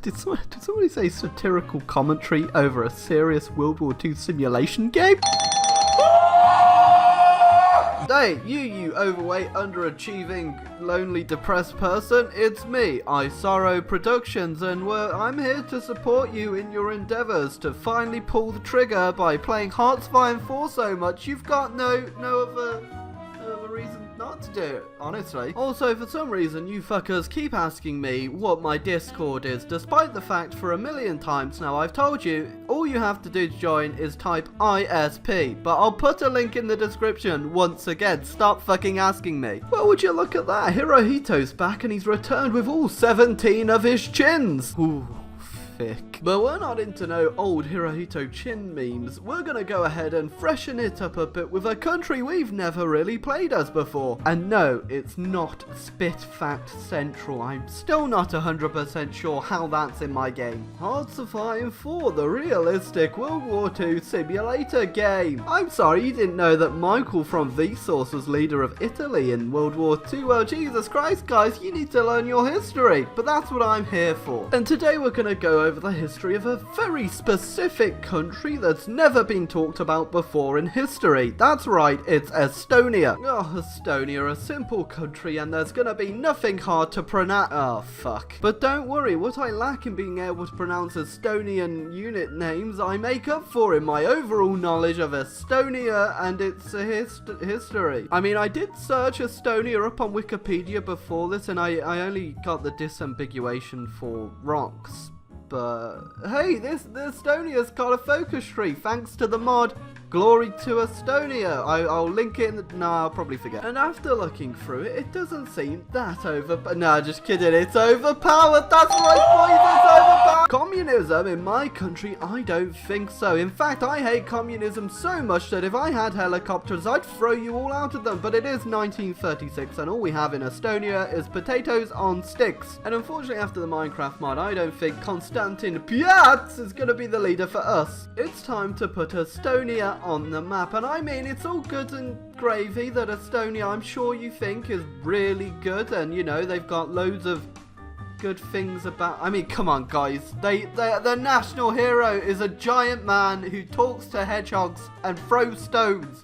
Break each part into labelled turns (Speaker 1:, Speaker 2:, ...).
Speaker 1: Did somebody say satirical commentary over a serious World War II simulation game? Hey, you overweight, underachieving, lonely, depressed person, it's me, iSorrowproductions, and I'm here to support you in your endeavours to finally pull the trigger by playing Hearts of Iron 4 so much you've got no other reason not to do it, honestly. Also, for some reason, you fuckers keep asking me what my Discord is, despite the fact for 1,000,000 times now I've told you, all you have to do to join is type ISP, but I'll put a link in the description once again, stop fucking asking me. Well, would you look at that, Hirohito's back and he's returned with all 17 of his chins. Ooh. But we're not into no old Hirohito chin memes. We're gonna go ahead and freshen it up a bit with a country we've never really played as before. And no, it's not Spit Fact Central. I'm still not 100% sure how that's in my game. Hearts of Iron 4, the realistic World War II simulator game. I'm sorry, you didn't know that Michael from Vsauce was leader of Italy in World War II. Well, Jesus Christ, guys, you need to learn your history. But that's what I'm here for. And today we're gonna go over the history of a very specific country that's never been talked about before in history. That's right, it's Estonia. Oh, Estonia, a simple country, and there's gonna be nothing hard to pronounce. Oh, fuck. But don't worry, what I lack in being able to pronounce Estonian unit names, I make up for in my overall knowledge of Estonia and its history. I mean, I did search Estonia up on Wikipedia before this, and I only got the disambiguation for rocks. But hey, the Estonia's got a focus tree thanks to the mod Glory to Estonia. I'll link it in the... Nah, I'll probably forget. And after looking through it, it doesn't seem that Nah, just kidding. It's overpowered. That's right, boys. It's overpowered. Communism in my country? I don't think so. In fact, I hate communism so much that if I had helicopters, I'd throw you all out of them. But it is 1936, and all we have in Estonia is potatoes on sticks. And unfortunately, after the Minecraft mod, I don't think Konstantin Piats is going to be the leader for us. It's time to put Estonia on the map, and I mean, it's all good and gravy that Estonia, I'm sure you think, is really good, and you know, they've got loads of good things about. I mean, come on, guys, their national hero is a giant man who talks to hedgehogs and throws stones.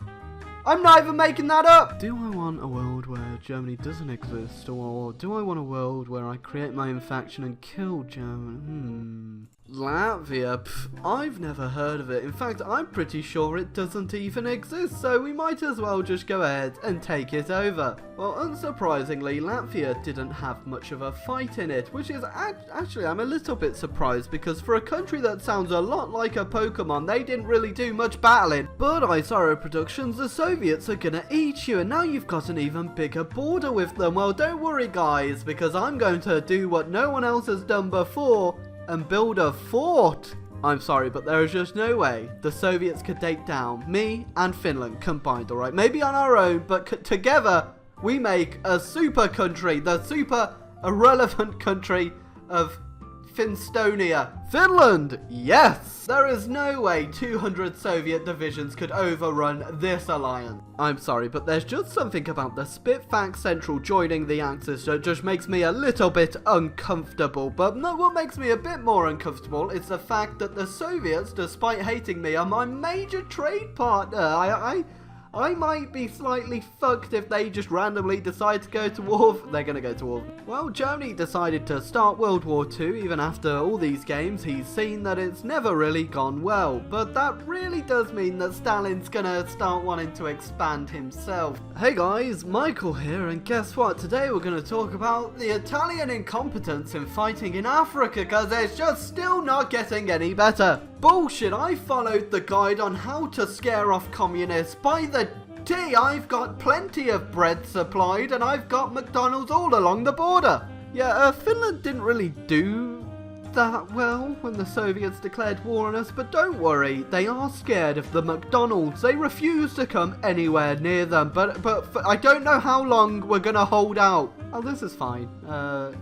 Speaker 1: I'm not even making that up! Do I want a world where Germany doesn't exist, or do I want a world where I create my own faction and kill Germany? Latvia? Pff, I've never heard of it. In fact, I'm pretty sure it doesn't even exist, so we might as well just go ahead and take it over. Well, unsurprisingly, Latvia didn't have much of a fight in it, which is actually, I'm a little bit surprised, because for a country that sounds a lot like a Pokemon, they didn't really do much battling. But iSorrowproductions, the Soviets are gonna eat you, and now you've got an even bigger border with them. Well, don't worry, guys, because I'm going to do what no one else has done before and build a fort. I'm sorry, but there is just no way the Soviets could take down me and Finland combined, alright? Maybe on our own, but together we make a super country, the super irrelevant country of Finstonia. Finland! Yes! There is no way 200 Soviet divisions could overrun this alliance. I'm sorry, but there's just something about the Spitfax Central joining the Axis that just makes me a little bit uncomfortable. But no, what makes me a bit more uncomfortable is the fact that the Soviets, despite hating me, are my major trade partner. I might be slightly fucked if they just randomly decide to go to war. They're gonna go to war. Well, Germany decided to start World War II. Even after all these games, he's seen that it's never really gone well. But that really does mean that Stalin's gonna start wanting to expand himself. Hey guys, Michael here, and guess what? Today we're gonna talk about the Italian incompetence in fighting in Africa, because it's just still not getting any better. Bullshit, I followed the guide on how to scare off communists by the T. I've got plenty of bread supplied, and I've got McDonald's all along the border. Yeah, Finland didn't really do that well when the Soviets declared war on us, but don't worry, they are scared of the McDonald's. They refuse to come anywhere near them, but I don't know how long we're gonna hold out. Oh, this is fine.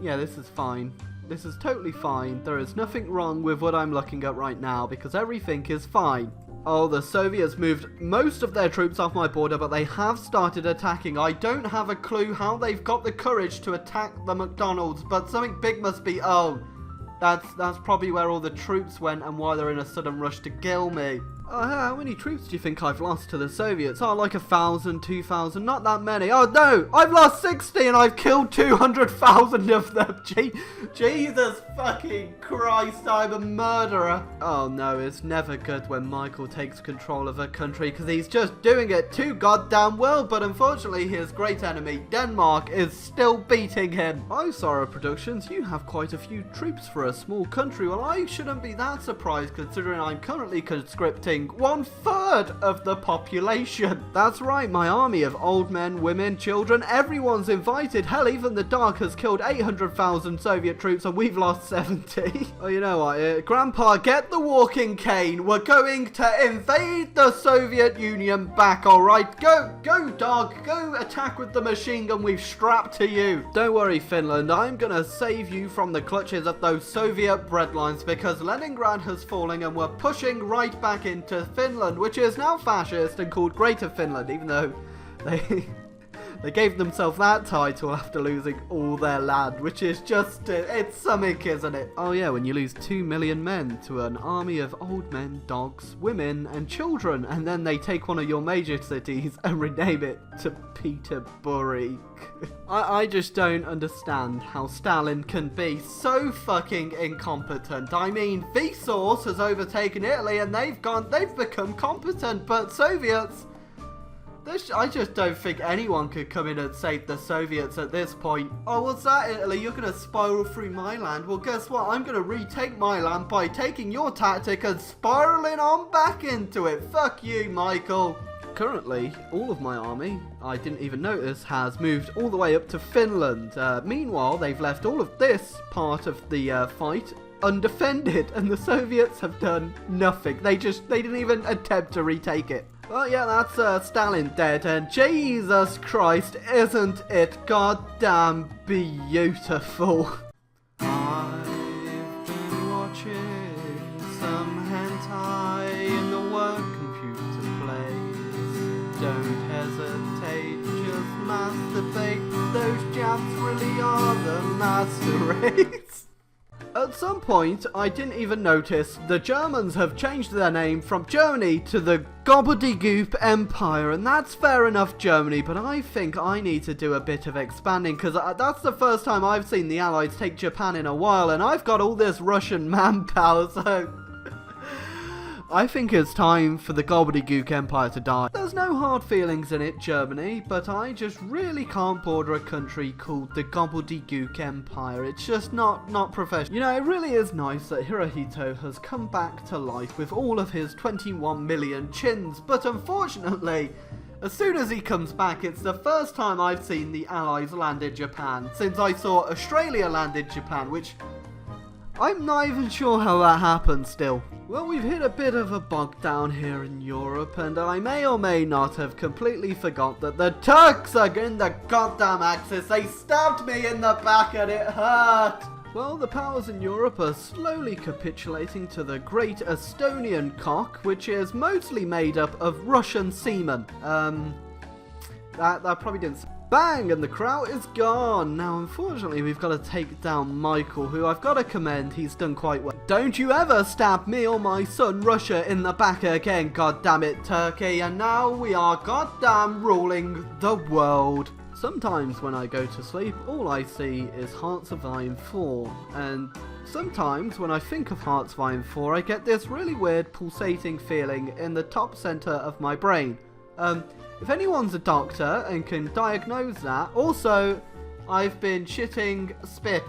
Speaker 1: Yeah, this is fine. This is totally fine. There is nothing wrong with what I'm looking at right now, because everything is fine. Oh, the Soviets moved most of their troops off my border, but they have started attacking. I don't have a clue how they've got the courage to attack the McDonald's, but something big must be... Oh, That's probably where all the troops went and why they're in a sudden rush to kill me. How many troops do you think I've lost to the Soviets? Oh, like 1,000, 2,000, not that many. Oh no, I've lost 60 and I've killed 200,000 of them. Jesus fucking Christ, I'm a murderer. Oh no, it's never good when Michael takes control of a country because he's just doing it too goddamn well. But unfortunately, his great enemy, Denmark, is still beating him. iSorrowproductions, you have quite a few troops for a small country. Well, I shouldn't be that surprised considering I'm currently conscripting 1/3 of the population. That's right, my army of old men, women, children, everyone's invited. Hell, even the Dark has killed 800,000 Soviet troops and we've lost 70. Oh, you know what, Grandpa, get the walking cane. We're going to invade the Soviet Union back, alright? Go, dog, go attack with the machine gun we've strapped to you. Don't worry, Finland, I'm gonna save you from the clutches of those Soviet breadlines because Leningrad has fallen and we're pushing right back into Finland, which is now fascist and called Greater Finland, even though they gave themselves that title after losing all their land, which is just, it's something, isn't it? Oh yeah, when you lose 2 million men to an army of old men, dogs, women, and children, and then they take one of your major cities and rename it to Petersburg. I just don't understand how Stalin can be so fucking incompetent. I mean, Vsauce has overtaken Italy and they've become competent, but Soviets, I just don't think anyone could come in and save the Soviets at this point. Oh, what's that, Italy? You're going to spiral through my land? Well, guess what? I'm going to retake my land by taking your tactic and spiraling on back into it. Fuck you, Michael. Currently, all of my army, I didn't even notice, has moved all the way up to Finland. Meanwhile, they've left all of this part of the fight undefended, and the Soviets have done nothing. They didn't even attempt to retake it. Well, yeah, that's Stalin dead, and Jesus Christ, isn't it goddamn beautiful? I've been watching some hentai in the work computer plays. Don't hesitate, just masturbate. Those Japs really are the master race. At some point, I didn't even notice, the Germans have changed their name from Germany to the Gobbledygook Empire, and that's fair enough, Germany, but I think I need to do a bit of expanding, because that's the first time I've seen the Allies take Japan in a while, and I've got all this Russian manpower, so I think it's time for the Gobbledygook Empire to die. There's no hard feelings in it, Germany, but I just really can't border a country called the Gobbledygook Empire. It's just not professional. You know, it really is nice that Hirohito has come back to life with all of his 21 million chins, but unfortunately, as soon as he comes back, it's the first time I've seen the Allies land in Japan since I saw Australia land in Japan, which I'm not even sure how that happened still. Well, we've hit a bit of a bog down here in Europe, and I may or may not have completely forgot that the Turks are in the goddamn Axis. They stabbed me in the back and it hurt. Well, the powers in Europe are slowly capitulating to the great Estonian cock, which is mostly made up of Russian seamen. That probably didn't... Bang! And the Kraut is gone. Now, unfortunately, we've got to take down Michael, who I've got to commend. He's done quite well. Don't you ever stab me or my son Russia in the back again, goddammit, Turkey. And now we are goddamn ruling the world. Sometimes when I go to sleep, all I see is Hearts of Iron 4. And sometimes when I think of Hearts of Iron 4, I get this really weird pulsating feeling in the top center of my brain. If anyone's a doctor and can diagnose that. Also, I've been shitting spit.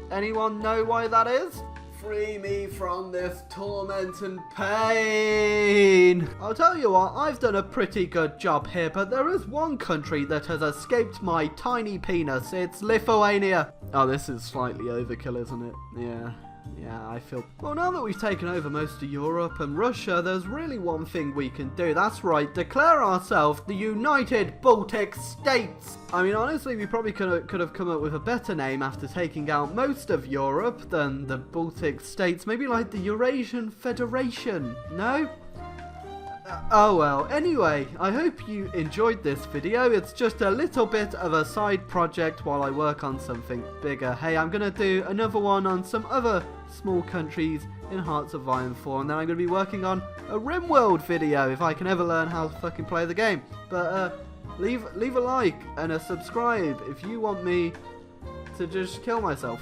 Speaker 1: Anyone know why that is? Free me from this torment and pain. I'll tell you what, I've done a pretty good job here, but there is one country that has escaped my tiny penis. It's Lithuania. Oh, this is slightly overkill, isn't it? Yeah, I feel... Well, now that we've taken over most of Europe and Russia, there's really one thing we can do. That's right, declare ourselves the United Baltic States. I mean, honestly, we probably could have come up with a better name after taking out most of Europe than the Baltic States. Maybe like the Eurasian Federation. No? Oh well, anyway, I hope you enjoyed this video. It's just a little bit of a side project while I work on something bigger. Hey, I'm going to do another one on some other small countries in Hearts of Iron 4, and then I'm going to be working on a RimWorld video if I can ever learn how to fucking play the game. But leave a like and a subscribe if you want me to just kill myself.